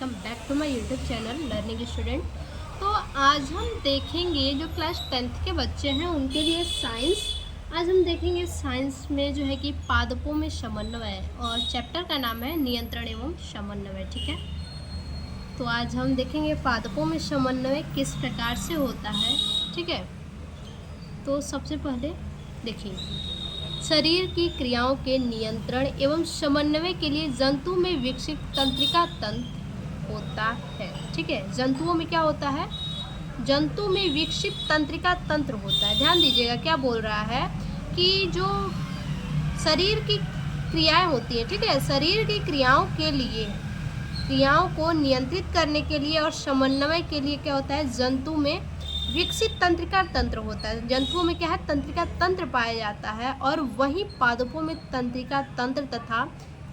Welcome back to my YouTube channel learning student. तो आज हम देखेंगे जो क्लास 10th के बच्चे हैं उनके लिए साइंस। आज हम देखेंगे साइंस में जो है कि पादपों में समन्वय, और चैप्टर का नाम है नियंत्रण एवं समन्वय। ठीक है, तो आज हम देखेंगे पादपों में समन्वय किस प्रकार से होता है। ठीक है, तो सबसे पहले देखिए, शरीर की क्रियाओं के नियंत्रण एवं समन्वय के लिए जंतु में विकसित तंत्रिका तंत्र होता है। ठीक है, जंतुओं में क्या होता है? जंतु में विकसित तंत्रिका तंत्र होता है। ध्यान दीजिएगा, क्या बोल रहा है कि जो शरीर की क्रियाएं होती है, ठीक है, शरीर की क्रियाओं के लिए, क्रियाओं को नियंत्रित करने के लिए और समन्वय के लिए क्या होता है? जंतु में विकसित तंत्रिका तंत्र होता है। जंतुओं में क्या है? तंत्रिका तंत्र पाया जाता है, और वहीं पादपों में तंत्रिका तंत्र तथा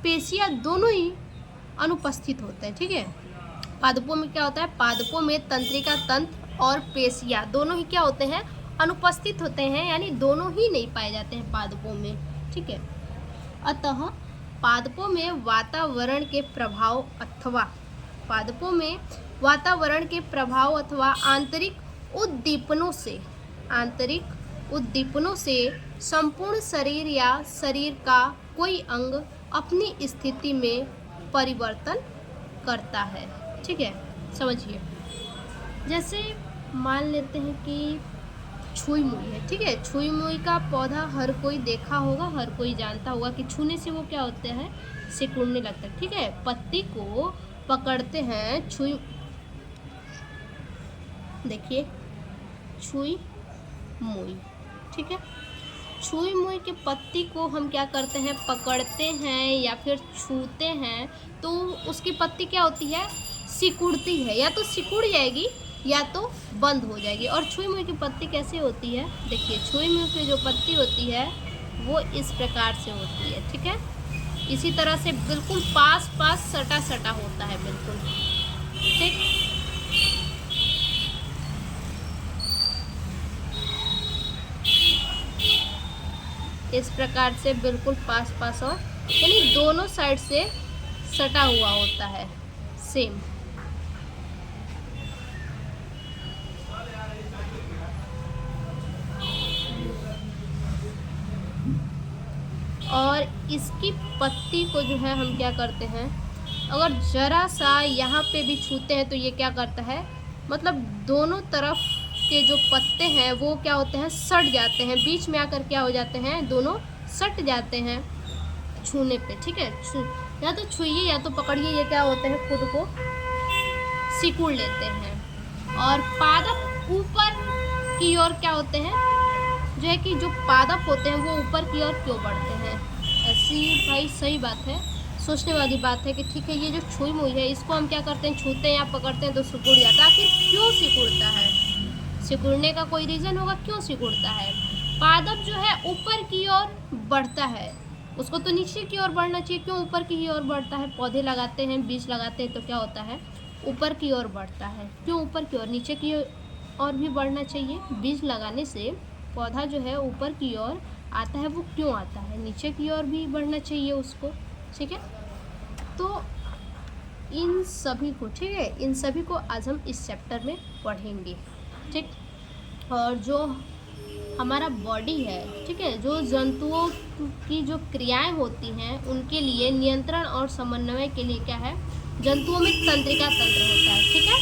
पेशियां दोनों ही अनुपस्थित होते हैं। ठीक है, पादपों में क्या होता है? पादपों में तंत्रिका तंत्र और पेशियां दोनों ही क्या होते हैं? अनुपस्थित होते हैं, यानी दोनों ही नहीं पाए जाते हैं पादपों में। ठीक है, अतः पादपों में वातावरण के प्रभाव अथवा आंतरिक उद्दीपनों से संपूर्ण शरीर या शरीर का कोई अंग अपनी स्थिति में परिवर्तन करता है। ठीक है, समझिए, जैसे मान लेते हैं कि छुई मुई है। ठीक है, छुई मुई का पौधा हर कोई देखा होगा, हर कोई जानता होगा कि छूने से वो क्या होते हैं? सिकुड़ने लगता है। ठीक है, पत्ती को पकड़ते हैं, छुई, देखिए छुई मुई। ठीक है, छुई मुई के पत्ती को हम क्या करते हैं? पकड़ते हैं या फिर छूते हैं, तो उसकी पत्ती क्या होती है? सिकुड़ती है, या तो सिकुड़ जाएगी या तो बंद हो जाएगी। और छुई मुई की पत्ती कैसे होती है? देखिए, छुई मुई की जो पत्ती होती है वो इस प्रकार से होती है। ठीक है, इसी तरह से बिल्कुल पास पास सटा सटा होता है, बिल्कुल। ठीक, इस प्रकार से बिल्कुल पास पास, और यानी दोनों साइड से सटा हुआ होता है, सेम। और इसकी पत्ती को जो है हम क्या करते हैं? अगर जरा सा यहाँ पे भी छूते हैं तो ये क्या करता है? मतलब दोनों तरफ के जो पत्ते हैं वो क्या होते हैं? सट जाते हैं, बीच में आकर क्या हो जाते हैं? दोनों सट जाते हैं छूने पे। ठीक है, या तो छुइए या तो पकड़िए, ये क्या होते हैं? खुद को सिकुड़ लेते हैं। और पादप ऊपर की ओर क्या होते हैं? जो है कि जो पादप होते हैं वो ऊपर की ओर क्यों बढ़ते हैं? ऐसी भाई सही बात है, सोचने वाली बात है कि ठीक है, ये जो छुई मुई है इसको हम क्या करते हैं? छूते हैं या पकड़ते हैं तो सिकुड़ जाता है। आखिर क्यों सिकुड़ता है? सिकुड़ने का कोई रीज़न होगा, क्यों सिकुड़ता है? पादप जो है ऊपर की ओर बढ़ता है, उसको तो नीचे की ओर बढ़ना चाहिए, क्यों ऊपर की ओर बढ़ता है? पौधे लगाते हैं, बीज लगाते हैं, तो क्या होता है? ऊपर की ओर बढ़ता है। क्यों ऊपर की ओर? नीचे की ओर भी बढ़ना चाहिए। बीज लगाने से पौधा जो है ऊपर की ओर आता है, वो क्यों आता है? नीचे की ओर भी बढ़ना चाहिए उसको। ठीक है, तो इन सभी को, ठीक है, इन सभी को आज हम इस चैप्टर में पढ़ेंगे। ठीक, और जो हमारा बॉडी है, ठीक है, जो जंतुओं की जो क्रियाएं होती हैं उनके लिए नियंत्रण और समन्वय के लिए क्या है? जंतुओं में तंत्रिका तंत्र होता है। ठीक है,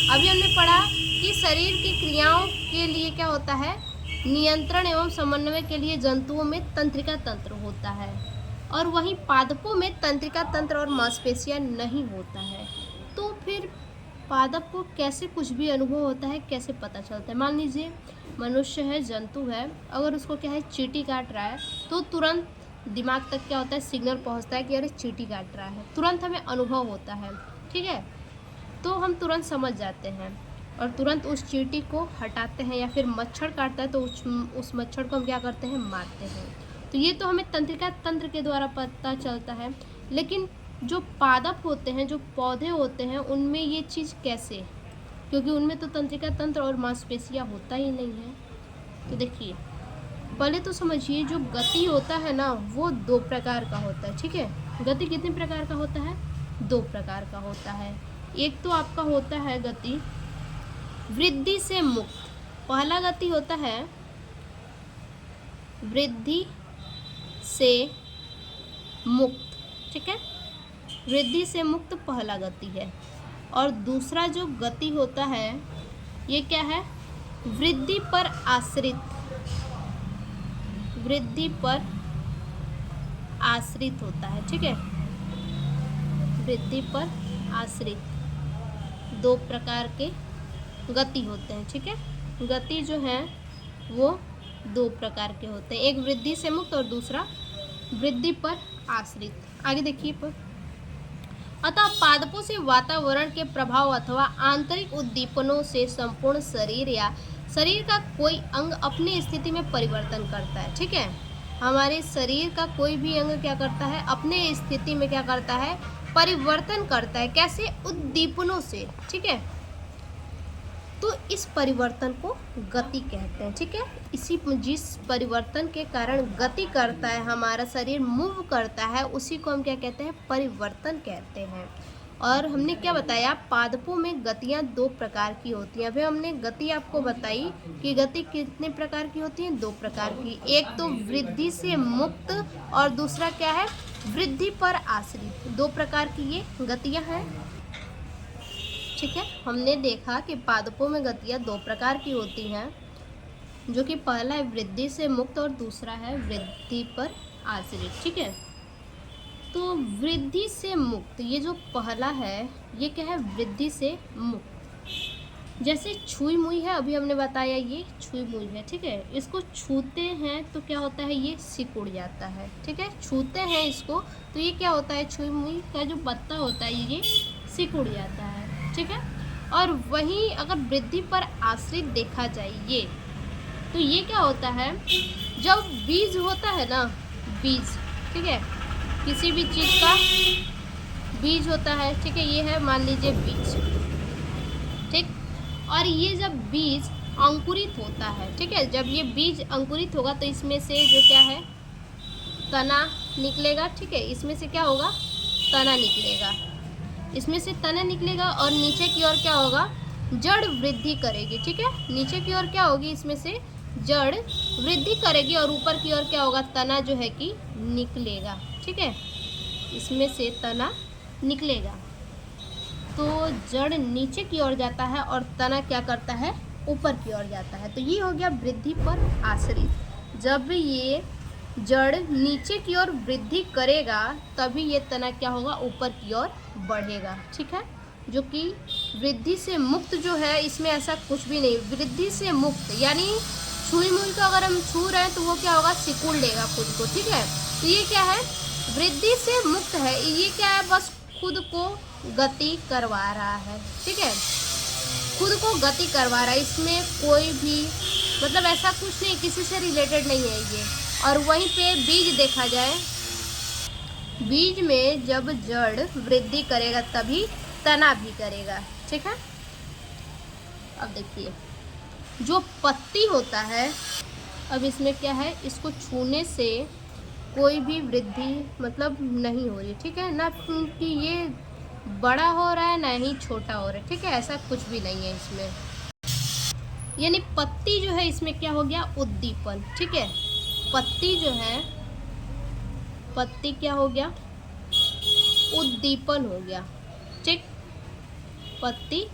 अभी हमने पढ़ा कि शरीर की क्रियाओं के लिए क्या होता है? नियंत्रण एवं समन्वय के लिए जंतुओं में तंत्रिका तंत्र होता है, और वहीं पादपों में तंत्रिका तंत्र और मांसपेशियां नहीं होता है। तो फिर पादप को कैसे कुछ भी अनुभव होता है, कैसे पता चलता है? मान लीजिए मनुष्य है, जंतु है, अगर उसको क्या है? चींटी काट रहा है, तो तुरंत दिमाग तक क्या होता है? सिग्नल पहुंचता है कि अरे चींटी काट रहा है, तुरंत हमें अनुभव होता है। ठीक है, तो हम तुरंत समझ जाते हैं और तुरंत उस चींटी को हटाते हैं, या फिर मच्छर काटता है तो उस मच्छर को हम क्या करते हैं? मारते हैं। तो ये तो हमें तंत्रिका तंत्र के द्वारा पता चलता है। लेकिन जो पादप होते हैं, जो पौधे होते हैं, उनमें ये चीज़ कैसे? क्योंकि उनमें तो तंत्रिका तंत्र और मांसपेशियां होता ही नहीं है। तो देखिए, पहले तो समझिए, जो गति होता है ना, वो 2 प्रकार का होता है। ठीक है, गति कितने प्रकार का होता है? 2 प्रकार का होता है। एक तो आपका होता है गति वृद्धि से मुक्त। पहला गति होता है वृद्धि से मुक्त, ठीक है, वृद्धि से मुक्त पहला गति है। और दूसरा जो गति होता है ये क्या है, वृद्धि पर आश्रित, वृद्धि पर आश्रित होता है, ठीक है, वृद्धि पर आश्रित। दो प्रकार के गति होते हैं, ठीक है, गति जो है वो दो प्रकार के होते हैं, एक वृद्धि से मुक्त और दूसरा वृद्धि पर आश्रित। आगे देखिए पर, अतः पादपों से वातावरण के प्रभाव अथवा आंतरिक उद्दीपनों से संपूर्ण शरीर या शरीर का कोई अंग अपनी स्थिति में परिवर्तन करता है, ठीक है, हमारे शरीर का कोई भी अंग क्या करता है, अपने स्थिति में क्या करता है, परिवर्तन करता है। कैसे? उद्दीपनों से, ठीक है। तो इस परिवर्तन को गति कहते हैं, ठीक है। इसी जिस परिवर्तन के कारण गति करता है, हमारा शरीर मूव करता है, उसी को हम क्या कहते हैं, परिवर्तन कहते हैं। और हमने क्या बताया, पादपों में गतियाँ दो प्रकार की होती हैं। अभी हमने गति आपको बताई कि गति कितने प्रकार की होती हैं, दो प्रकार की। एक तो वृद्धि से मुक्त और दूसरा क्या है, वृद्धि पर आश्रित। दो प्रकार की ये गतियाँ हैं, ठीक है। हमने देखा कि पादपों में गतियाँ दो प्रकार की होती हैं, जो कि पहला है वृद्धि से मुक्त और दूसरा है वृद्धि पर आश्रित, ठीक है। तो वृद्धि से मुक्त, ये जो पहला है ये क्या है, वृद्धि से मुक्त। जैसे छुई मुई है, अभी हमने बताया ये छुई मुई है, ठीक है। इसको छूते हैं तो क्या होता है, ये सिकुड़ जाता है, ठीक है। छूते हैं इसको तो ये क्या होता है, छुई मुई का जो पत्ता होता है ये सिकुड़ जाता है, ठीक है। और वहीं अगर वृद्धि पर आश्रित देखा जाए ये, तो ये क्या होता है, जब बीज होता है ना, बीज, ठीक है, किसी भी चीज़ का बीज होता है, ठीक है, ये है मान लीजिए बीज, ठीक। और ये जब बीज अंकुरित होता है, ठीक है, जब ये बीज अंकुरित होगा तो इसमें से जो क्या है, तना निकलेगा, ठीक है। इसमें से क्या होगा, तना निकलेगा, इसमें से तना निकलेगा और नीचे की ओर क्या होगा, जड़ वृद्धि करेगी, ठीक है। नीचे की ओर क्या होगी, इसमें से जड़ वृद्धि करेगी और ऊपर की ओर क्या होगा, तना जो है कि निकलेगा, ठीक है। इसमें से तना निकलेगा तो जड़ नीचे की ओर जाता है और तना क्या करता है, ऊपर की ओर जाता है। तो ये हो गया वृद्धि पर आश्रित। जब ये जड़ नीचे की ओर वृद्धि करेगा तभी ये तना क्या होगा, ऊपर की ओर बढ़ेगा, ठीक है। जो कि वृद्धि से मुक्त जो है, इसमें ऐसा कुछ भी नहीं। वृद्धि से मुक्त यानी छुई मुई को अगर हम छू रहे हैं तो वो क्या होगा, सिकुड़ लेगा खुद को, ठीक है। तो ये क्या है, वृद्धि से मुक्त है। ये क्या है, बस खुद को गति करवा रहा है, ठीक है, खुद को गति करवा रहा है। इसमें कोई भी मतलब ऐसा कुछ नहीं, किसी से रिलेटेड नहीं है ये। और वहीं पे बीज देखा जाए, बीज में जब जड़ वृद्धि करेगा तभी तना भी करेगा, ठीक है। अब देखिए जो पत्ती होता है, अब इसमें क्या है, इसको छूने से कोई भी वृद्धि मतलब नहीं हो रही, ठीक है, ना कि ये बड़ा हो रहा है ना ही छोटा हो रहा है, ठीक है, ऐसा कुछ भी नहीं है इसमें। यानी पत्ती जो है इसमें क्या हो गया, उद्दीपन, ठीक है। पत्ती जो है, पत्ती क्या हो गया, उद्दीपन हो गया, ठीक, पत्ती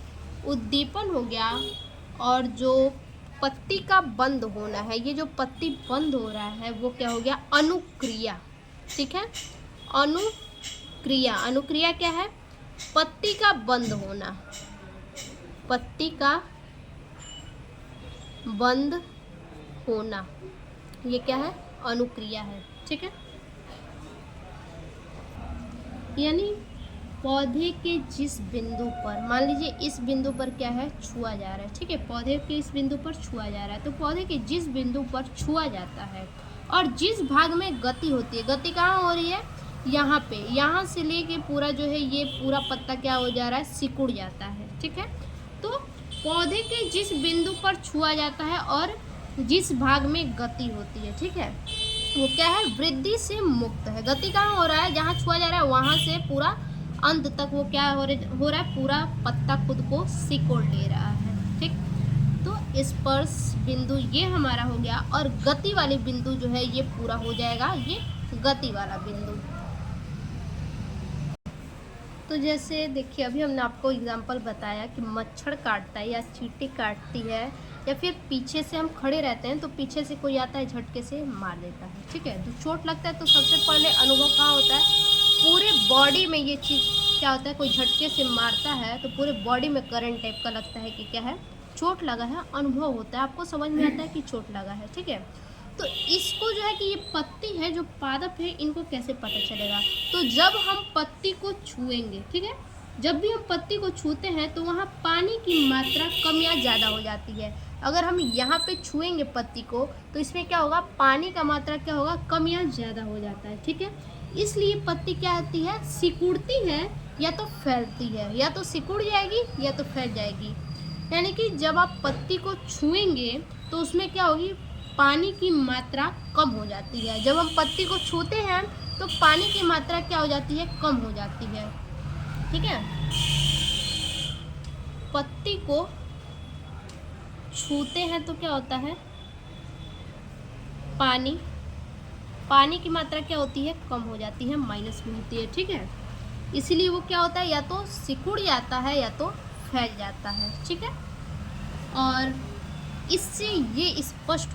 उद्दीपन हो गया। और जो पत्ती का बंद होना है, ये जो पत्ती बंद हो रहा है वो क्या हो गया, अनुक्रिया, ठीक है। अनुक्रिया, अनुक्रिया क्या है, पत्ती का बंद होना, पत्ती का बंद होना, ये क्या है, अनुक्रिया है, ठीक है। यानी पौधे के जिस बिंदु पर, मान लीजिए इस बिंदु पर क्या है, छुआ जा रहा है, ठीक है, पौधे के इस बिंदु पर छुआ जा रहा है, तो पौधे के जिस बिंदु पर छुआ जाता है और जिस भाग में गति होती है, गति कहाँ हो रही है, यहाँ पे, यहाँ से लेके पूरा जो है ये पूरा पत्ता क्या हो जा रहा है, सिकुड़ जाता है, ठीक है। तो पौधे के जिस बिंदु पर छुआ जाता है और जिस भाग में गति होती है, ठीक है, वो क्या है, वृद्धि से मुक्त है। गति कहाँ हो रहा है, जहाँ छुआ जा रहा है वहाँ से पूरा अंत तक वो क्या हो रहा है, पूरा पत्ता खुद को सिकोड़ ले रहा है। ठीक, तो स्पर्श बिंदु ये हमारा हो गया, और गति वाली बिंदु जो है ये पूरा हो जाएगा, ये गति वाला बिंदु। तो जैसे देखिए अभी हमने आपको एग्जांपल बताया कि मच्छर काटता है या चींटी काटती है, या फिर पीछे से हम खड़े रहते हैं तो पीछे से कोई आता है झटके से मार देता है। ठीक है, तो चोट लगता है तो सबसे पहले अनुभव कहाँ होता है, पूरे बॉडी में ये चीज़ क्या होता है, कोई झटके से मारता है तो पूरे बॉडी में करंट टाइप का लगता है कि क्या है, चोट लगा है, अनुभव होता है, आपको समझ में आता है कि चोट लगा है। ठीक है, तो इसको जो है कि ये पत्ती है, जो पादप है, इनको कैसे पता चलेगा, तो जब हम पत्ती को छुएंगे, ठीक है, जब भी हम पत्ती को छूते हैं तो वहाँ पानी की मात्रा कम या ज़्यादा हो जाती है। अगर हम यहाँ पे छुएंगे पत्ती को तो इसमें क्या होगा, पानी का मात्रा क्या होगा, कम या ज़्यादा हो जाता है। ठीक है, इसलिए पत्ती क्या होती है, सिकुड़ती है या तो फैलती है, या तो सिकुड़ जाएगी या तो फैल जाएगी। यानी कि जब आप पत्ती को छुएंगे तो उसमें क्या होगी, पानी की मात्रा कम हो जाती है। जब हम पत्ती को छूते हैं तो पानी की मात्रा क्या हो जाती है, कम हो जाती है। ठीक है, पत्ती को छूते हैं तो क्या होता है, पानी की मात्रा क्या होती है, कम हो जाती है, माइनस में होती है। ठीक है, इसीलिए वो क्या होता है, या तो सिकुड़ जाता है या तो फैल जाता है। ठीक है, और इससे ये स्पष्ट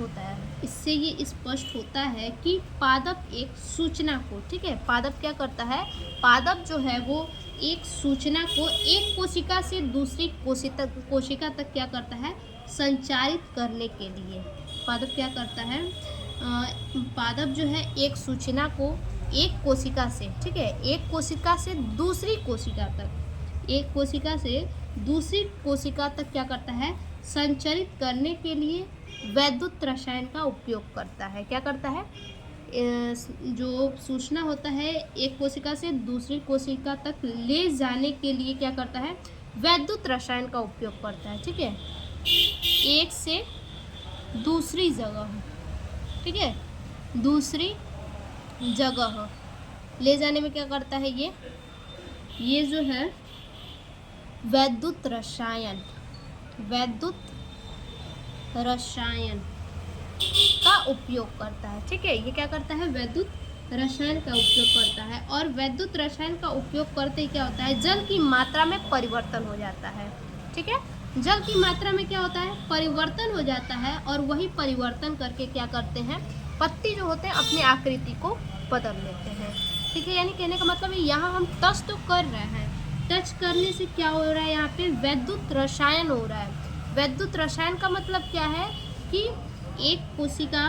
होता है कि पादप एक सूचना को, ठीक है, पादप क्या करता है, पादप जो है वो एक सूचना को एक कोशिका से दूसरी कोशिका तक क्या करता है, संचारित करने के लिए। पादप क्या करता है, पादप जो है एक सूचना को एक कोशिका से, ठीक है, एक कोशिका से दूसरी कोशिका तक, एक कोशिका से दूसरी कोशिका तक क्या करता है, संचरित करने के लिए वैद्युत रसायन का उपयोग करता है। क्या करता है, जो सूचना होता है एक कोशिका से दूसरी कोशिका तक ले जाने के लिए क्या करता है, वैद्युत रसायन का उपयोग करता है। ठीक है, एक से दूसरी जगह, ठीक है, दूसरी जगह ले जाने में क्या करता है, ये जो है वैद्युत रसायन का उपयोग करता है। ठीक है, ये क्या करता है, वैद्युत रसायन का उपयोग करता है, और वैद्युत रसायन का उपयोग करते ही क्या होता है, जल की मात्रा में परिवर्तन हो जाता है। ठीक है, जल की मात्रा में क्या होता है, परिवर्तन हो जाता है, और वही परिवर्तन करके क्या करते हैं, पत्ती जो होते हैं अपनी आकृति को बदल लेते हैं। ठीक है, यानी कहने का मतलब है यहाँ हम टच तो कर रहे हैं, टच करने से क्या हो रहा है, यहाँ पे वैद्युत रसायन हो रहा है। वैद्युत रसायन का मतलब क्या है कि एक कोशिका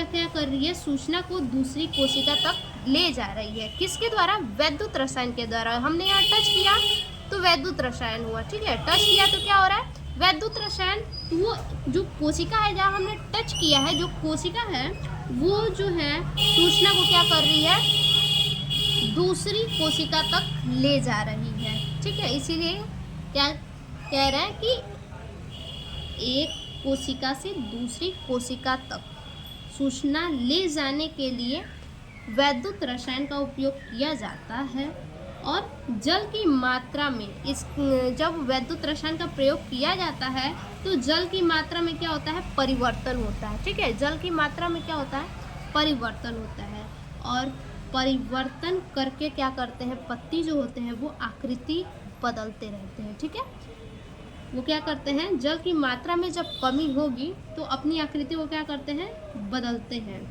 क्या कर रही है, सूचना को दूसरी कोशिका तक ले जा रही है, किसके द्वारा, वैद्युत रसायन के द्वारा। हमने यहाँ टच किया तो वैद्युत रसायन हुआ। ठीक है, टच किया तो क्या हो रहा है, वैद्युत रसायन। तो वो जो कोशिका है जहाँ हमने टच किया है, जो कोशिका है वो जो है सूचना को क्या कर रही है, दूसरी कोशिका तक ले जा रही है। ठीक है, इसीलिए क्या कह रहे हैं कि एक कोशिका से दूसरी कोशिका तक सूचना ले जाने के लिए वैद्युत रसायन का उपयोग किया जाता है। और जल की मात्रा में जब वैद्युत रसायन का प्रयोग किया जाता है तो जल की मात्रा में क्या होता है, परिवर्तन होता है। ठीक है, जल की मात्रा में क्या होता है, परिवर्तन होता है, और परिवर्तन करके क्या करते हैं, पत्ती जो होते हैं वो आकृति बदलते रहते हैं। ठीक है, वो क्या करते हैं, जल की मात्रा में जब कमी होगी तो अपनी आकृति को क्या करते हैं, बदलते हैं।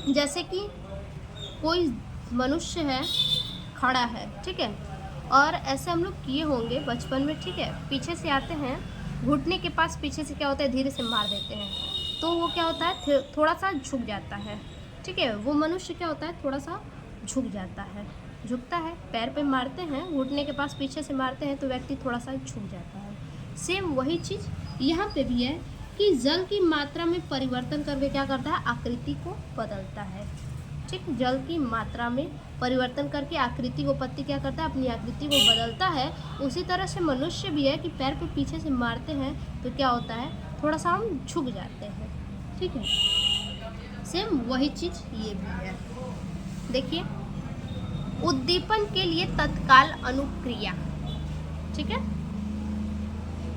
जैसे कि कोई मनुष्य है, खड़ा है, ठीक है, और ऐसे हम लोग किए होंगे बचपन में। ठीक है, पीछे से आते हैं, घुटने के पास पीछे से क्या होता है, धीरे से मार देते हैं, तो वो क्या होता है, थोड़ा सा झुक जाता है। ठीक है, वो मनुष्य क्या होता है, थोड़ा सा झुक जाता है, झुकता है, पैर पे मारते हैं, घुटने के पास पीछे से मारते हैं तो व्यक्ति थोड़ा सा झुक जाता है। सेम वही चीज़ यहाँ पे भी है कि जल की मात्रा में परिवर्तन करके क्या करता है, आकृति को बदलता है। ठीक, जल की मात्रा में परिवर्तन करके आकृति को, पत्ती क्या करता है, अपनी आकृति को बदलता है। उसी तरह से मनुष्य भी है कि पैर पे पीछे से मारते हैं तो क्या होता है, थोड़ा सा हम झुक जाते हैं। ठीक है, सेम वही चीज़ ये भी है। देखिए उद्दीपन के लिए तत्काल अनुक्रिया, ठीक है।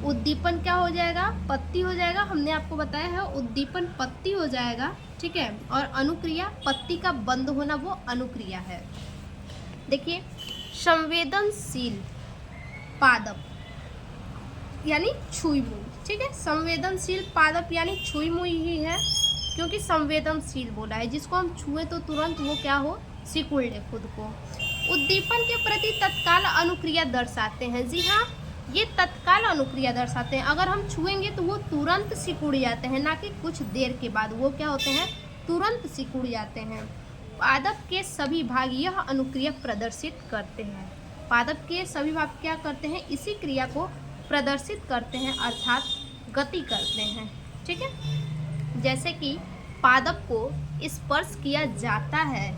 उद्दीपन क्या हो जाएगा, पत्ती हो जाएगा, हमने आपको बताया है उद्दीपन पत्ती हो जाएगा, ठीक है। और अनुक्रिया, पत्ती का बंद होना वो अनुक्रिया है। देखिए, संवेदनशील पादप यानी छुई मुई, ठीक है। संवेदनशील पादप यानी छुई मुई ही है, क्योंकि संवेदनशील बोला है, जिसको हम छुए तो तुरंत वो क्या हो, सिकुड़ ले खुद को। उद्दीपन के प्रति तत्काल अनुक्रिया दर्शाते हैं। जी हाँ, ये तत्काल अनुक्रिया दर्शाते हैं। अगर हम छुएंगे तो वो तुरंत सिकुड़ जाते हैं, ना कि कुछ देर के बाद वो क्या होते हैं, तुरंत सिकुड़ जाते हैं। पादप के सभी भाग यह अनुक्रिया प्रदर्शित करते हैं। पादप के सभी भाग क्या करते हैं, इसी क्रिया को प्रदर्शित करते हैं, अर्थात गति करते हैं, ठीक है। जैसे कि पादप को स्पर्श किया जाता है,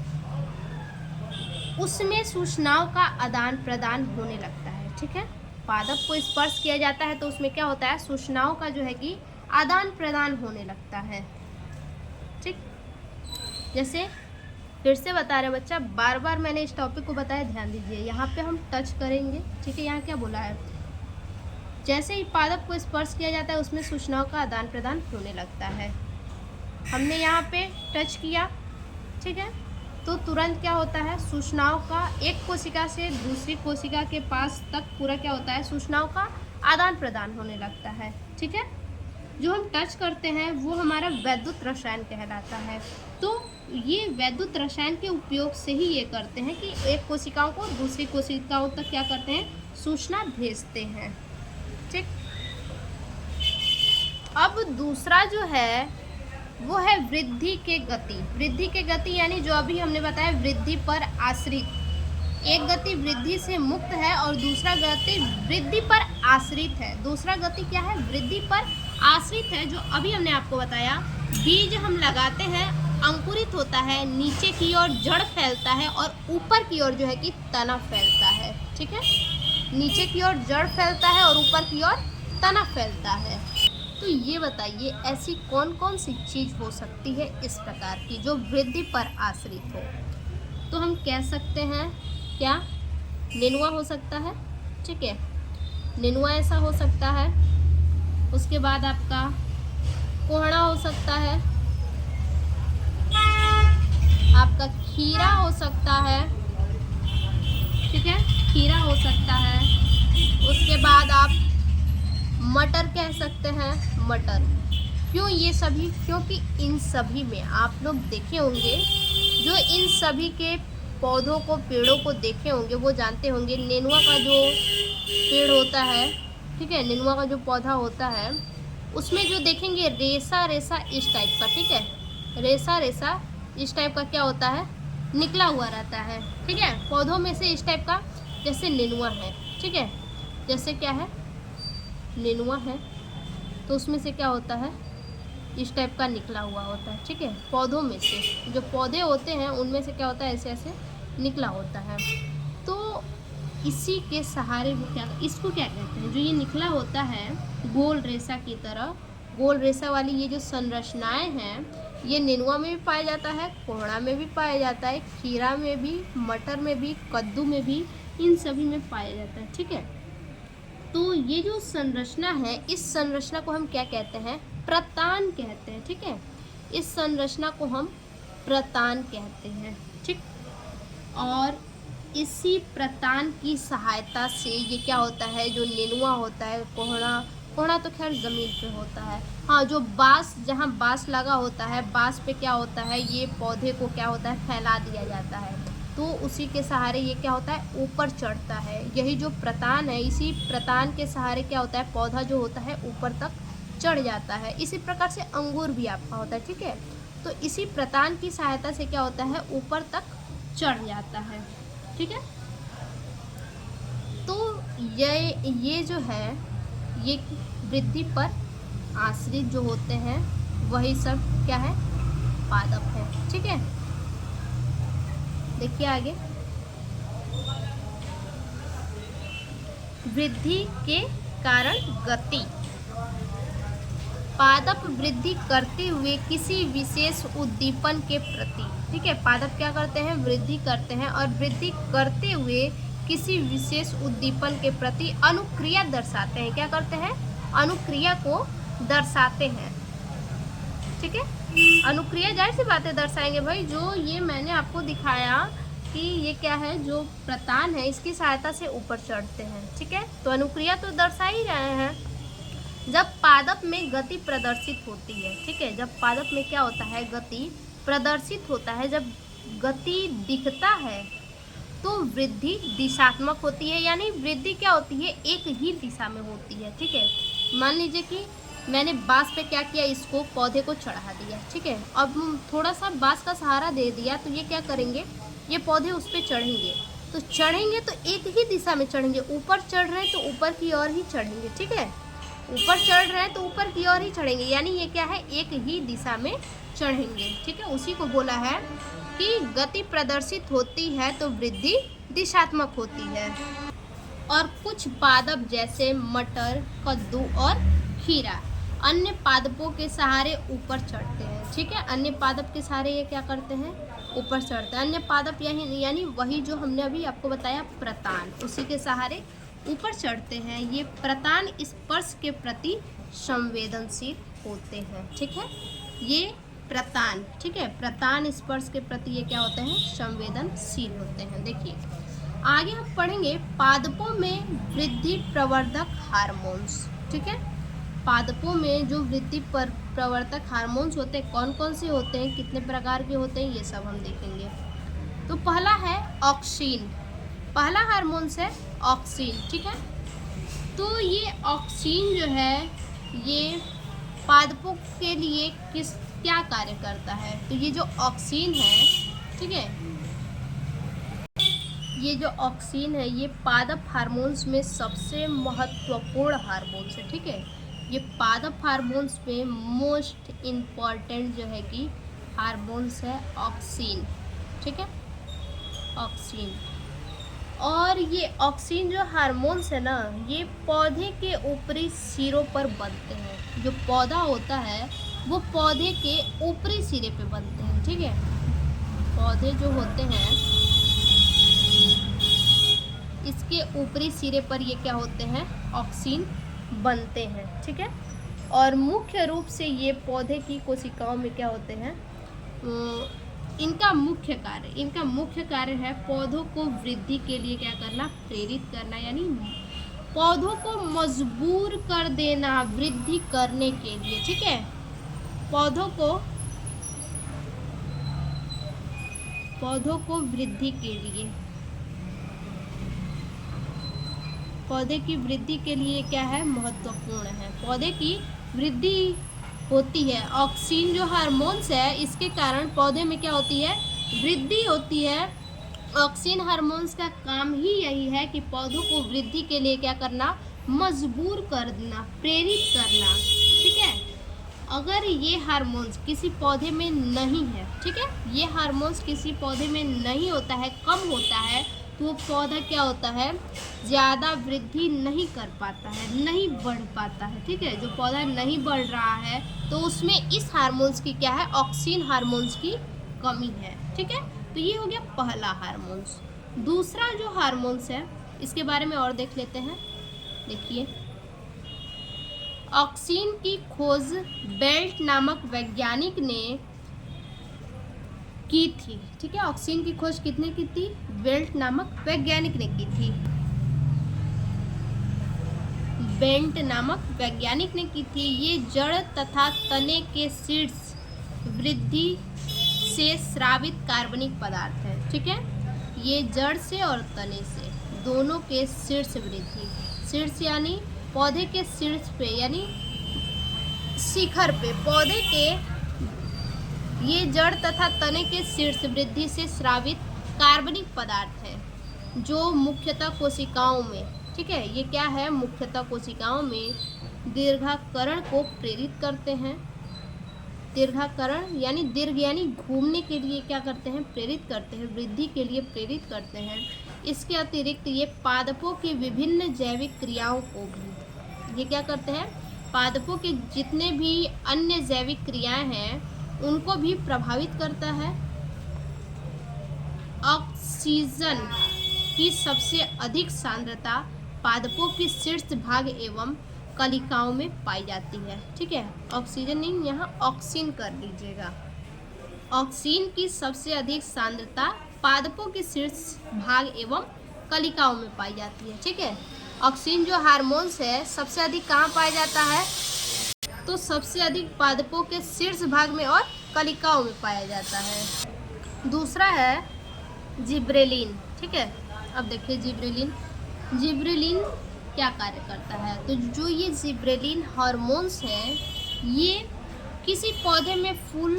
उसमें सूचनाओं का आदान प्रदान होने लगता है, ठीक है। पादप को स्पर्श किया जाता है तो उसमें क्या होता है, सूचनाओं का जो है कि आदान प्रदान होने लगता है, ठीक। जैसे फिर से बता रहे बच्चा, बार बार मैंने इस टॉपिक को बताया, ध्यान दीजिए। यहाँ पे हम टच करेंगे, ठीक है। यहाँ क्या बोला है, जैसे ही पादप को स्पर्श किया जाता है उसमें सूचनाओं का आदान प्रदान होने लगता है। हमने यहाँ पे टच किया, ठीक है, तो तुरंत क्या होता है, सूचनाओं का एक कोशिका से दूसरी कोशिका के पास तक पूरा क्या होता है, सूचनाओं का आदान प्रदान होने लगता है, ठीक है। जो हम टच करते हैं वो हमारा वैद्युत रसायन कहलाता है। तो ये वैद्युत रसायन के उपयोग से ही ये करते हैं कि एक कोशिकाओं को दूसरी कोशिकाओं तक क्या करते हैं, सूचना भेजते हैं, ठीक। अब दूसरा जो है वो है वृद्धि के गति। वृद्धि के गति यानी जो अभी हमने बताया वृद्धि पर आश्रित। एक गति वृद्धि से मुक्त है और दूसरा गति वृद्धि पर आश्रित है। दूसरा गति क्या है, वृद्धि पर आश्रित है, जो अभी हमने आपको बताया। बीज हम लगाते हैं, अंकुरित होता है, नीचे की ओर जड़ फैलता है और ऊपर की ओर जो है कि तना फैलता है, ठीक है। नीचे की ओर जड़ फैलता है और ऊपर की ओर तना फैलता है। तो ये बताइए ऐसी कौन कौन सी चीज़ हो सकती है इस प्रकार की जो वृद्धि पर आश्रित हो। तो हम कह सकते हैं क्या, नेनुआ हो सकता है, ठीक है, नेनुआ ऐसा हो सकता है। उसके बाद आपका कोहड़ा हो सकता है, आपका खीरा हो सकता है, ठीक है, खीरा हो सकता है। उसके बाद आप मटर कह सकते हैं, मटर। क्यों ये सभी, क्योंकि इन सभी में आप लोग देखे होंगे, जो इन सभी के पौधों को, पेड़ों को देखे होंगे वो जानते होंगे, नेनुआ का जो पेड़ होता है, ठीक है, नेनुआ का जो पौधा होता है उसमें जो देखेंगे रेसा रेसा इस टाइप का, ठीक है, रेसा रेसा इस टाइप का क्या होता है, निकला हुआ रहता है, ठीक है। पौधों में से इस टाइप का, जैसे नेनुआ है, ठीक है, जैसे क्या है, नेनुआ है तो उसमें से क्या होता है, इस टाइप का निकला हुआ होता है, ठीक है। पौधों में से जो पौधे होते हैं उनमें से क्या होता है, ऐसे ऐसे निकला होता है। तो इसी के सहारे वो क्या, इसको क्या कहते हैं, जो ये निकला होता है गोल रेशा की तरह, गोल रेशा वाली ये जो संरचनाएं हैं, ये नेनुआ में भी पाया जाता है, कोहड़ा में भी पाया जाता है, खीरा में भी, मटर में भी, कद्दू में भी, इन सभी में पाया जाता है, ठीक है। तो ये जो संरचना है, इस संरचना को हम क्या कहते हैं, प्रतान कहते हैं, ठीक है। इस संरचना को हम प्रतान कहते हैं, ठीक। और इसी प्रतान की सहायता से ये क्या होता है, जो नेनुआ होता है, कोहड़ा तो खैर ज़मीन पे होता है, हाँ, जो बाँस, जहाँ बाँस लगा होता है, बाँस पे क्या होता है, ये पौधे को क्या होता है, फैला दिया जाता है, तो उसी के सहारे ये क्या होता है, ऊपर चढ़ता है। यही जो प्रतान है, इसी प्रतान के सहारे क्या होता है, पौधा जो होता है ऊपर तक चढ़ जाता है। इसी प्रकार से अंगूर भी आपका होता है, ठीक है। तो इसी प्रतान की सहायता से क्या होता है, ऊपर तक चढ़ जाता है, ठीक है। तो ये जो है, ये वृद्धि पर आश्रित जो होते हैं वही सब क्या है, पादप है, ठीक है। देखिए आगे, वृद्धि के कारण गति। पादप वृद्धि करते हुए किसी विशेष उद्दीपन के प्रति, ठीक है, पादप क्या करते हैं, वृद्धि करते हैं और वृद्धि करते हुए किसी विशेष उद्दीपन के प्रति अनुक्रिया दर्शाते हैं। क्या करते हैं, अनुक्रिया को दर्शाते हैं, ठीक है। अनुक्रिया जाहिर सी बातें दर्शाएंगे भाई, जो ये मैंने आपको दिखाया कि ये क्या है, जो प्रतान है इसकी सहायता से ऊपर चढ़ते हैं, ठीक है, तो अनुक्रिया तो दर्शा ही रहे हैं। जब पादप में गति प्रदर्शित होती है, ठीक है, जब पादप में क्या होता है, गति प्रदर्शित होता है, जब गति दिखता है तो वृद्धि दिशात्मक होती है, यानी वृद्धि क्या होती है, एक ही दिशा में होती है, ठीक है। मान लीजिए कि मैंने बांस पे क्या किया, इसको पौधे को चढ़ा दिया, ठीक है, अब थोड़ा सा बांस का सहारा दे दिया तो ये क्या करेंगे, ये पौधे उस पर चढ़ेंगे, तो चढ़ेंगे तो एक ही दिशा में चढ़ेंगे, ऊपर चढ़ रहे हैं तो ऊपर की ओर ही चढ़ेंगे, ठीक है, ऊपर चढ़ रहे हैं तो ऊपर की ओर ही चढ़ेंगे, यानी ये क्या है, एक ही दिशा में चढ़ेंगे, ठीक है। उसी को बोला है कि गति प्रदर्शित होती है तो वृद्धि दिशात्मक होती है। और कुछ पादप जैसे मटर, कद्दू और खीरा अन्य पादपों के सहारे ऊपर चढ़ते हैं, ठीक है, अन्य पादप के सहारे ये क्या करते हैं, ऊपर चढ़ते हैं। अन्य पादप यानी वही जो हमने अभी आपको बताया प्रतान, उसी के सहारे ऊपर चढ़ते हैं। ये प्रतान स्पर्श के प्रति संवेदनशील होते हैं, ठीक है, ये प्रतान, ठीक है, प्रतान स्पर्श के प्रति ये क्या होते हैं, संवेदनशील होते हैं। देखिए आगे हम पढ़ेंगे पादपों में वृद्धि प्रवर्धक हार्मोन्स, ठीक है, पादपों में जो वृद्धि प्रवर्धक हार्मोन्स होते हैं कौन कौन से होते हैं, कितने प्रकार के होते हैं, ये सब हम देखेंगे। तो पहला है ऑक्सीन, पहला हार्मोन्स है ऑक्सीन, ठीक है। तो ये ऑक्सीन जो है ये पादपों के लिए क्या कार्य करता है, तो ये जो ऑक्सीन है, ठीक है, ये जो ऑक्सीन है ये पादप हार्मोन्स में सबसे महत्वपूर्ण हार्मोन्स है, ठीक है, ये पादप हार्मोन्स में मोस्ट इम्पॉर्टेंट जो है कि हार्मोन्स है ऑक्सीन, ठीक है, ऑक्सीन। और ये ऑक्सीन जो हार्मोन्स है ना, ये पौधे के ऊपरी सिरों पर बनते हैं, जो पौधा होता है वो पौधे के ऊपरी सिरे पे बनते हैं, ठीक है, पौधे जो होते हैं इसके ऊपरी सिरे पर ये क्या होते हैं, ऑक्सीन बनते हैं, ठीक है। और मुख्य रूप से ये पौधे की कोशिकाओं में क्या होते हैं, इनका मुख्य कार्य है पौधों को वृद्धि के लिए क्या करना, प्रेरित करना, यानी पौधों को मजबूर कर देना वृद्धि करने के लिए, ठीक है, पौधों को वृद्धि के लिए, पौधे की वृद्धि के लिए क्या है, महत्वपूर्ण है, पौधे की वृद्धि होती है। ऑक्सीन जो हार्मोन्स है इसके कारण पौधे में क्या होती है, वृद्धि होती है। ऑक्सीन हार्मोन्स का काम ही यही है कि पौधों को वृद्धि के लिए क्या करना, मजबूर कर देना, प्रेरित करना, ठीक है। अगर ये हार्मोन्स किसी पौधे में नहीं है, ठीक है, ये हार्मोन्स किसी पौधे में नहीं होता है, कम होता है, तो वो पौधा क्या होता है, ज़्यादा वृद्धि नहीं कर पाता है, नहीं बढ़ पाता है, ठीक है। जो पौधा नहीं बढ़ रहा है तो उसमें इस हार्मोन्स की क्या है, ऑक्सीन हार्मोन्स की कमी है, ठीक है। तो ये हो गया पहला हार्मोन्स। दूसरा जो हार्मोन्स है इसके बारे में और देख लेते हैं। देखिए ऑक्सीन की खोज बेल्ट नामक वैज्ञानिक ने की थी, ठीक है, ऑक्सीन की खोज कितने की थी, बेल्ट नामक वैज्ञानिक ने की थी, बेल्ट नामक वैज्ञानिक ने की थी। ये जड़ तथा तने के शीर्ष वृद्धि से स्रावित कार्बनिक पदार्थ है, ठीक है, ये जड़ से और तने से दोनों के शीर्ष वृद्धि, शीर्ष यानी पौधे के शीर्ष पे यानी शिखर पे, पौधे के ये जड़ तथा तने के शीर्ष वृद्धि से स्रावित कार्बनिक पदार्थ है जो मुख्यतः कोशिकाओं में, ठीक है, ये क्या है, मुख्यतः कोशिकाओं में दीर्घाकरण को प्रेरित करते हैं। दीर्घाकरण यानी दीर्घ यानी घूमने के लिए क्या करते हैं, प्रेरित करते हैं, वृद्धि के लिए प्रेरित करते हैं। इसके अतिरिक्त ये पादपों की विभिन्न जैविक क्रियाओं को भी ये क्या करते हैं, पादपों के जितने भी अन्य जैविक क्रियाएं हैं उनको भी प्रभावित करता है। ऑक्सीजन की सबसे अधिक सांद्रता पादपों के शीर्ष भाग एवं कलिकाओं में पाई जाती है। ठीक है, ऑक्सीजन नहीं, यहाँ ऑक्सीन कर लीजिएगा। ऑक्सीन की सबसे अधिक सांद्रता पादपों के शीर्ष भाग एवं कलिकाओं में पाई जाती है। ठीक है, ऑक्सीन जो हार्मोन्स है सबसे अधिक कहाँ पाया जाता है, तो सबसे अधिक पादपों के शीर्ष भाग में और कलिकाओं में पाया जाता है। दूसरा है जिब्रेलिन। ठीक है, अब देखिए जिब्रेलिन क्या कार्य करता है। तो जो ये जिब्रेलिन हार्मोन्स है ये किसी पौधे में फूल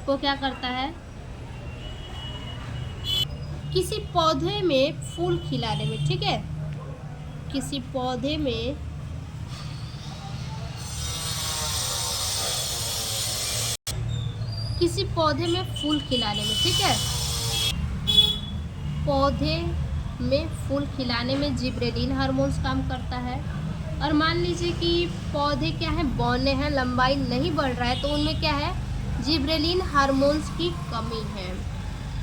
को क्या करता है, किसी पौधे में फूल खिलाने में, ठीक है, किसी पौधे में फूल खिलाने में, ठीक है, पौधे में फूल खिलाने में जिब्रेलिन हार्मोन्स काम करता है। और मान लीजिए कि पौधे क्या है, बौने हैं, लंबाई नहीं बढ़ रहा है, तो उनमें क्या है, जिब्रेलिन हार्मोन्स की कमी है।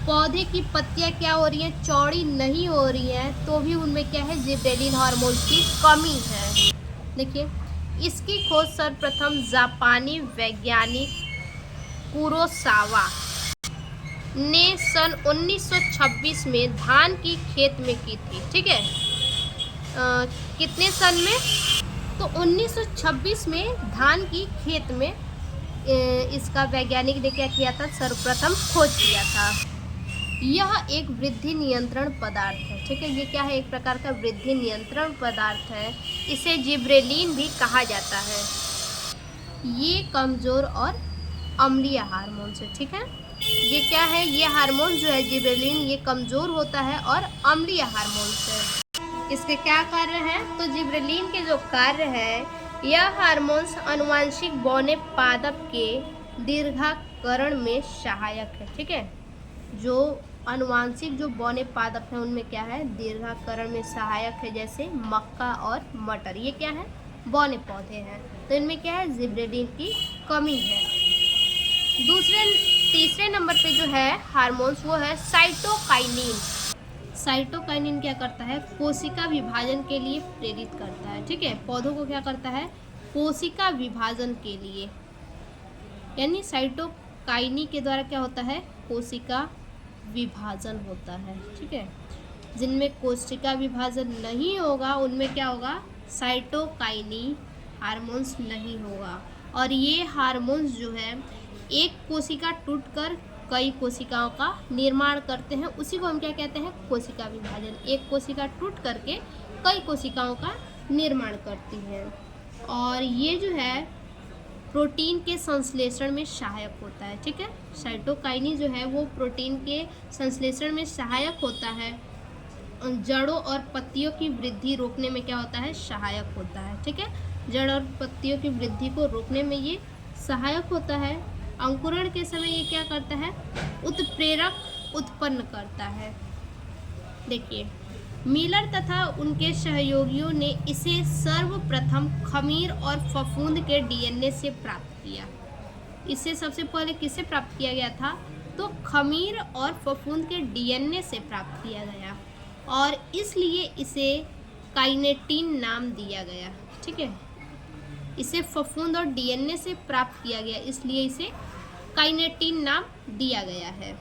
पौधे की पत्तियां क्या हो रही हैं, चौड़ी नहीं हो रही हैं, तो भी उनमें क्या है, जिब्रेलिन हार्मोन्स की कमी है। देखिए, इसकी खोज सर्वप्रथम जापानी वैज्ञानिक कुरोसावा ने सन 1926 में धान की खेत में की थी। ठीक है, कितने सन में, तो 1926 में धान की खेत में इसका वैज्ञानिक ने क्या किया था, सर्वप्रथम खोज किया था। यह एक वृद्धि नियंत्रण पदार्थ है। ठीक है, ये क्या है, एक प्रकार का वृद्धि नियंत्रण पदार्थ है। इसे जिब्रेलिन भी कहा जाता है। ये कमजोर और अम्लीय हार्मोन है। ठीक है, ये क्या है, ये हार्मोन जो है जिब्रेलिन, ये कमजोर होता है और अम्लीय हार्मोन है। इसके क्या कार्य हैं, तो जिब्रेलिन के जो कार्य है, यह हार्मोन्स आनुवांशिक बौने पादप के दीर्घाकरण में सहायक है। ठीक है, जो आनुवांशिक जो बौने पादप हैं उनमें क्या है, दीर्घाकरण में सहायक है। जैसे मक्का और मटर, ये क्या है, बौने पौधे हैं, तो इनमें क्या है, जिब्रेलिन की कमी है। तीसरे नंबर पे जो है हार्मोन्स वो है साइटोकाइनिन। साइटोकाइनिन क्या करता है, कोशिका विभाजन के लिए प्रेरित करता है। ठीक है, पौधों को क्या करता है, कोशिका विभाजन के लिए, यानी साइटोकाइनिन के द्वारा क्या होता है, कोशिका विभाजन होता है। ठीक है, जिनमें कोशिका विभाजन नहीं होगा उनमें क्या होगा, साइटोकाइनिन हार्मोन्स नहीं होगा। और ये हार्मोन्स जो है एक कोशिका टूटकर कई कोशिकाओं का निर्माण करते हैं, उसी को हम क्या कहते हैं, कोशिका विभाजन। एक कोशिका टूट करके कई कोशिकाओं का निर्माण करती है। और ये जो है प्रोटीन के संश्लेषण में सहायक होता है। ठीक है, साइटोकाइनिन जो है वो प्रोटीन के संश्लेषण में सहायक होता है। जड़ों और पत्तियों की वृद्धि रोकने में क्या होता है, सहायक होता है। ठीक है, जड़ और पत्तियों की वृद्धि को रोकने में ये सहायक होता है। अंकुरण के समय ये क्या करता है, उत्प्रेरक उत्पन्न करता है। देखिए, मिलर तथा उनके सहयोगियों ने इसे सर्वप्रथम खमीर और फफूंद के डीएनए से प्राप्त किया। इसे सबसे पहले किससे प्राप्त किया गया था, तो खमीर और फफूंद के डीएनए से प्राप्त किया गया, और इसलिए इसे काइनेटिन नाम दिया गया। ठीक है, इसे फफूंद और डीएनए से प्राप्त किया गया, इसलिए इसे काइनेटिन नाम दिया गया है।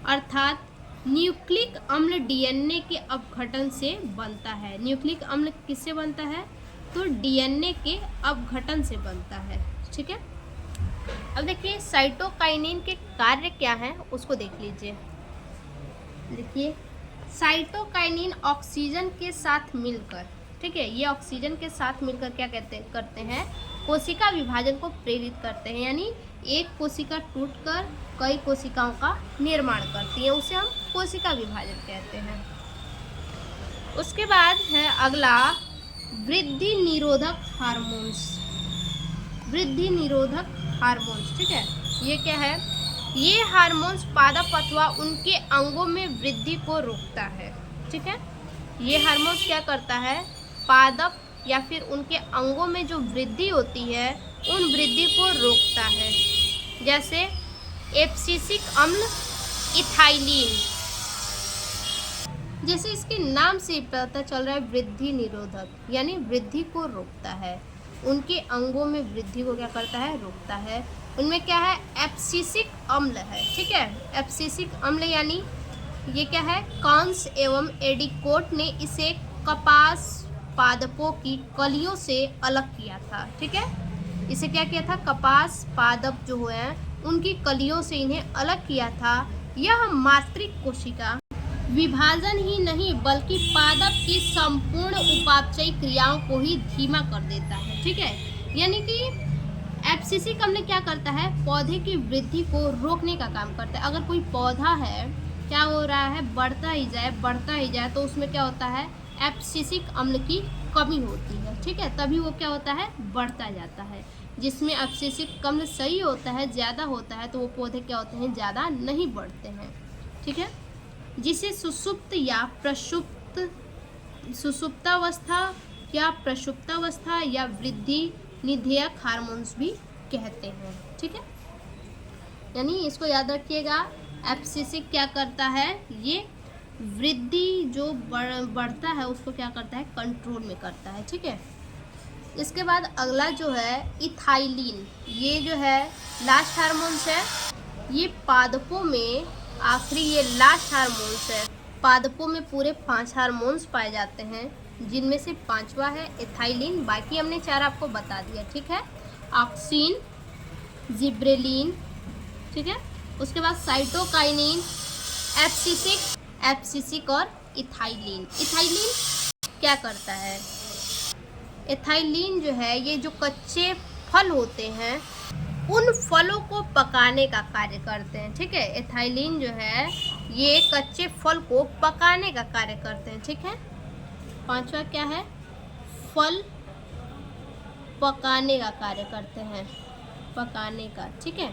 अर्थात न्यूक्लिक अम्ल डीएनए के अपघटन से बनता है। न्यूक्लिक अम्ल किससे बनता है, तो डीएनए के अपघटन से बनता है। ठीक है, अब देखिए साइटोकाइनिन के कार्य क्या हैं उसको देख लीजिए। देखिए, साइटोकाइनिन ऑक्सीजन के साथ मिलकर, ठीक है, ये ऑक्सीजन के साथ मिलकर क्या करते हैं, कोशिका विभाजन को प्रेरित करते हैं। यानी एक कोशिका टूटकर कई कोशिकाओं का निर्माण करती है, उसे हम कोशिका विभाजन कहते हैं। उसके बाद है अगला वृद्धि निरोधक हार्मोन्स। वृद्धि निरोधक हार्मोन्स, ठीक है, ये क्या है, ये हार्मोन्स पादप अथवा उनके अंगों में वृद्धि को रोकता है। ठीक है, ये हार्मोन्स क्या करता है, पादप या फिर उनके अंगों में जो वृद्धि होती है उन वृद्धि को रोकता है। जैसे एब्सिसिक अम्ल, इथाइलिन, जैसे इसके नाम से पता चल रहा है वृद्धि निरोधक, यानी वृद्धि को रोकता है। उनके अंगों में वृद्धि को क्या करता है, रोकता है। उनमें क्या है, एब्सिसिक अम्ल है, ठीक है। एब्सिसिक अम्ल यानी ये क्या है, कांस एवं एडिकोट ने इसे कपास पादपों की कलियों से अलग किया था, ठीक है। इसे क्या किया था, कपास पादप जो है उनकी कलियों से इन्हें अलग किया था। यह मातृक कोशिका विभाजन ही नहीं बल्कि पादप की संपूर्ण उपापचयी क्रियाओं को ही धीमा कर देता है, ठीक है। यानी कि एब्सिसिक अम्ल क्या करता है, पौधे की वृद्धि को रोकने का काम करता है। अगर कोई पौधा है क्या हो रहा है, बढ़ता ही जाए तो उसमें क्या होता है, एब्सिसिक अम्ल की कमी होती है, ठीक है। तभी वो क्या होता है, बढ़ता जाता है। जिसमें एब्सिसिक अम्ल सही होता है, ज़्यादा होता है, तो वो पौधे क्या होते हैं, ज़्यादा नहीं बढ़ते हैं, ठीक है। जिसे सुसुप्त या प्रसुप्त, सुसुप्तावस्था या प्रसुप्तावस्था या वृद्धि निधेयक हार्मोन्स भी कहते हैं, ठीक है। यानी इसको याद रखिएगा, एब्सिसिक क्या करता है, ये वृद्धि जो बढ़ता है उसको क्या करता है, कंट्रोल में करता है, ठीक है। इसके बाद अगला जो है इथाइलिन, ये जो है लास्ट हार्मोन्स है। ये पादपों में आखिरी, ये लास्ट हार्मोन्स है। पादपों में पूरे 5 हार्मोन्स पाए जाते हैं, जिनमें से 5वां है इथाइलिन। बाकी हमने 4 आपको बता दिया, ठीक है। ऑक्सिन, जिब्रेलिन, ठीक है। उसके बाद साइटोकाइनिन, एब्सिसिक और इथाइलिन। इथाइलिन क्या करता है, इथाइलिन जो है ये जो कच्चे फल होते हैं उन फलों को पकाने का कार्य करते हैं, ठीक है। इथाइलिन जो है ये कच्चे फल को पकाने का कार्य करते हैं, ठीक है। 5वां क्या है, फल पकाने का कार्य करते हैं, पकाने का, ठीक है।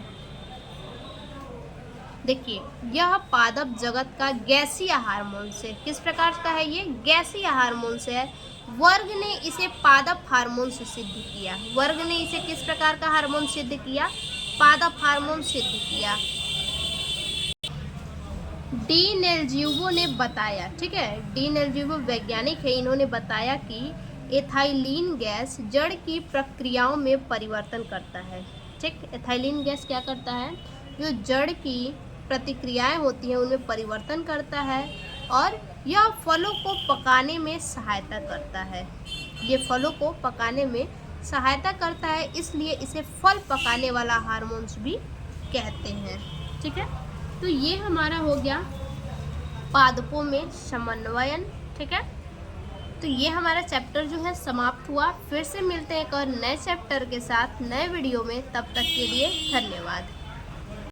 देखिए, यह पादप जगत का गैसीय हार्मोन से, किस प्रकार का है, ये गैसीय हार्मोन से है। वर्ग ने इसे पादप हार्मोन से सिद्ध किया। वर्ग ने इसे किस प्रकार का हार्मोन सिद्ध किया, पादप हार्मोन सिद्ध किया। डी नेल्जीवो ने बताया, ठीक है। डी नेल्जीवो वैज्ञानिक है, इन्होंने बताया कि एथाइलिन गैस जड़ की प्रक्रियाओं में परिवर्तन करता है, ठीक। एथाइलिन गैस क्या करता है, जो जड़ की प्रतिक्रियाएं होती हैं उनमें परिवर्तन करता है और यह फलों को पकाने में सहायता करता है। ये फलों को पकाने में सहायता करता है, इसलिए इसे फल पकाने वाला हार्मोन्स भी कहते हैं, ठीक है। तो ये हमारा हो गया पादपों में समन्वयन, ठीक है। तो ये हमारा चैप्टर जो है समाप्त हुआ। फिर से मिलते हैं एक और नए चैप्टर के साथ नए वीडियो में, तब तक के लिए धन्यवाद।